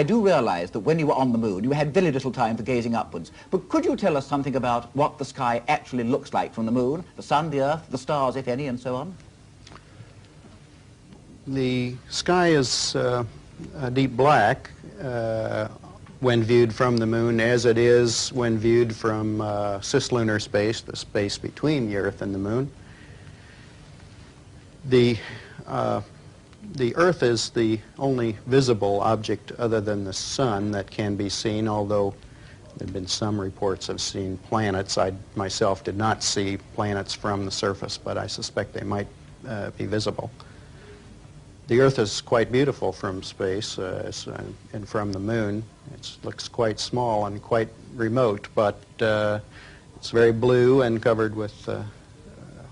I do realize that when you were on the moon, you had very little time for gazing upwards. But could you tell us something about what the sky actually looks like from the moon, the sun, the earth, the stars, if any, and so on? The sky is a deep black when viewed from the moon, as it is when viewed from cislunar space, the space between the Earth and the moon. The Earth is the only visible object other than the sun that can be seen, although there have been some reports of seeing planets. I myself did not see planets from the surface, but I suspect they might be visible. The Earth is quite beautiful from space and from the moon. It looks quite small and quite remote, but it's very blue and covered with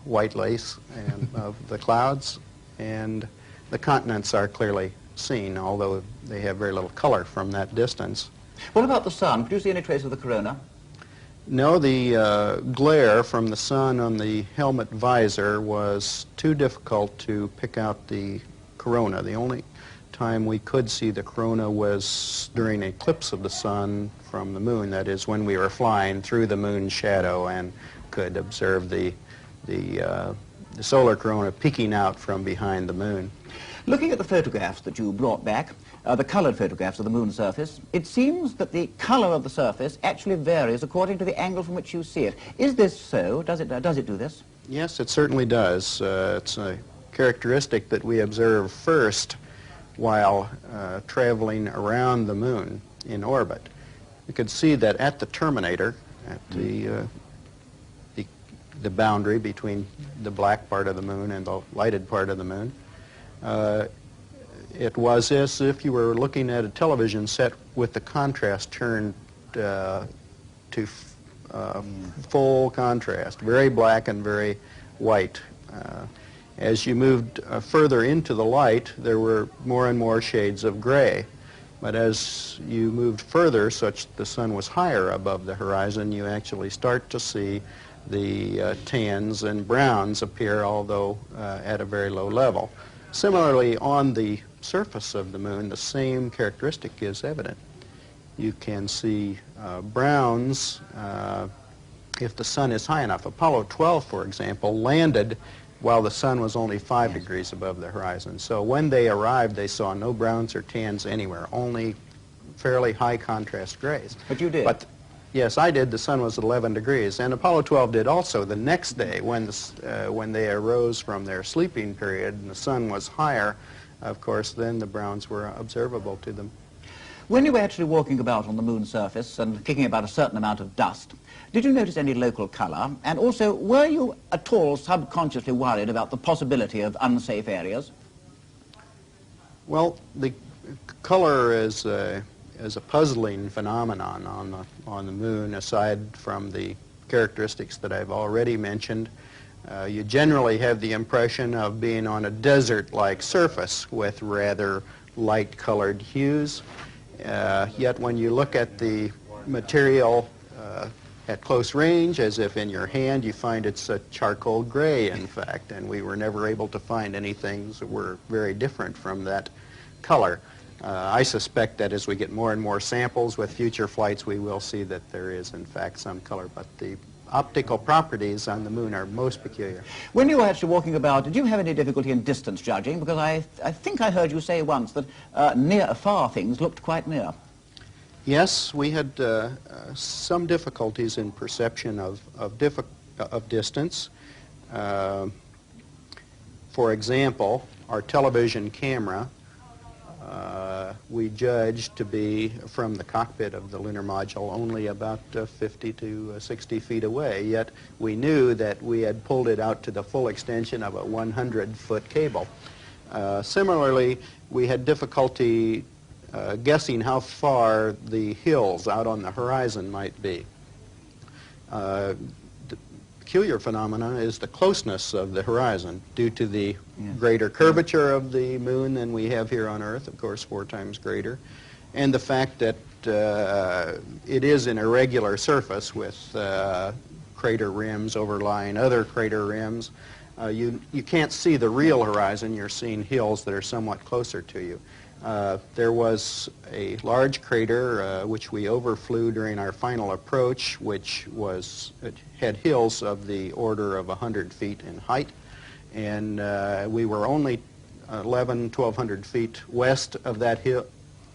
white lace and of the clouds, and the continents are clearly seen, although they have very little color from that distance. What about the sun? Could you see any trace of the corona? No, the glare from the sun on the helmet visor was too difficult to pick out the corona. The only time we could see the corona was during an eclipse of the sun from the moon, that is when we were flying through the moon's shadow and could observe the solar corona peeking out from behind the moon. Looking at the photographs that you brought back, the colored photographs of the moon's surface, it seems that the color of the surface actually varies according to the angle from which you see it. Is this so? Does it do this? Yes, it certainly does. It's a characteristic that we observe first while traveling around the moon in orbit. You could see that at the terminator, at the boundary between the black part of the moon and the lighted part of the moon, it was as if you were looking at a television set with the contrast turned to full contrast, very black and very white. As you moved further into the light, there were more and more shades of gray. But as you moved further, such the sun was higher above the horizon, you actually start to see the tans and browns appear, although at a very low level. Similarly, on the surface of the moon, the same characteristic is evident. You can see browns if the sun is high enough. Apollo 12, for example, landed while the sun was only 5 degrees above the horizon. So when they arrived, they saw no browns or tans anywhere, only fairly high contrast grays. But you did? But yes, I did. The sun was at 11 degrees. And Apollo 12 did also the next day when they arose from their sleeping period and the sun was higher. Of course, then the browns were observable to them. When you were actually walking about on the moon's surface and kicking about a certain amount of dust, did you notice any local color? And also, were you at all subconsciously worried about the possibility of unsafe areas? Well, the color is a puzzling phenomenon on the moon, aside from the characteristics that I've already mentioned. You generally have the impression of being on a desert-like surface with rather light-colored hues. Yet when you look at the material at close range, as if in your hand, you find it's a charcoal gray, in fact, and we were never able to find any things that were very different from that color. I suspect that as we get more and more samples with future flights, we will see that there is, in fact, some color, but the optical properties on the moon are most peculiar. When you were actually walking about, did you have any difficulty in distance judging? Because I think I heard you say once that far things looked quite near. Yes, we had some difficulties in perception of distance. For example, our television camera we judged to be from the cockpit of the lunar module only about 50 to 60 feet away, yet we knew that we had pulled it out to the full extension of a 100-foot cable. Similarly, we had difficulty guessing how far the hills out on the horizon might be. The peculiar phenomenon is the closeness of the horizon due to the greater curvature of the moon than we have here on Earth, of course 4 times greater, and the fact that it is an irregular surface with crater rims overlying other crater rims. You can't see the real horizon. You're seeing hills that are somewhat closer to you. There was a large crater which we overflew during our final approach, which it had hills of the order of 100 feet in height, and we were only 1,100 feet west of that hill,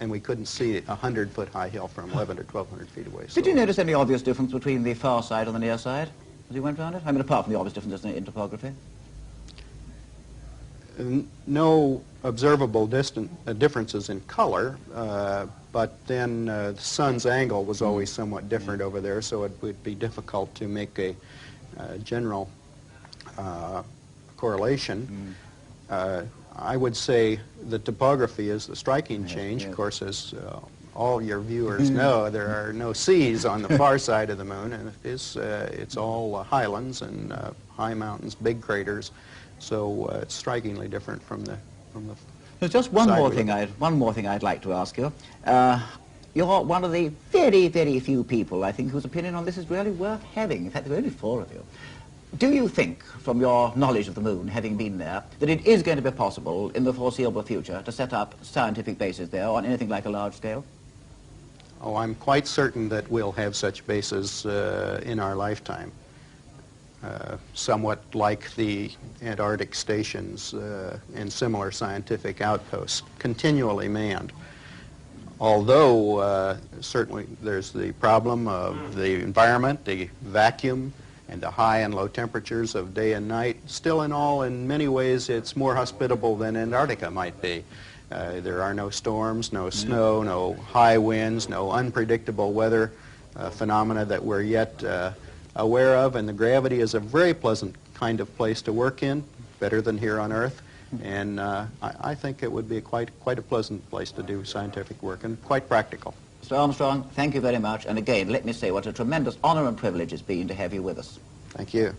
and we couldn't see a 100-foot high hill from 1,100 to 1,200 feet away. Did you notice any obvious difference between the far side and the near side as you went around it? I mean, apart from the obvious differences in topography? No observable differences in color, but then the sun's angle was always somewhat different over there, so it would be difficult to make a general correlation. I would say the topography is the striking change. Yes. Of course, as all your viewers know, there are no seas on the far side of the moon, and it's all highlands and high mountains, big craters. So it's strikingly different from the. There's just one more thing I'd like to ask you. You're one of the very, very few people, I think, whose opinion on this is really worth having. In fact, there are only 4 of you. Do you think, from your knowledge of the moon, having been there, that it is going to be possible in the foreseeable future to set up scientific bases there on anything like a large scale? Oh, I'm quite certain that we'll have such bases in our lifetime. Somewhat like the Antarctic stations and similar scientific outposts, continually manned. Although certainly there's the problem of the environment, the vacuum, and the high and low temperatures of day and night. Still in all, in many ways, it's more hospitable than Antarctica might be. There are no storms, no snow, no high winds, no unpredictable weather phenomena that we're yet aware of, and the gravity is a very pleasant kind of place to work in, better than here on Earth, and I think it would be quite a pleasant place to do scientific work, and quite practical. Mr. Armstrong, thank you very much, and again, let me say what a tremendous honor and privilege it's been to have you with us. Thank you.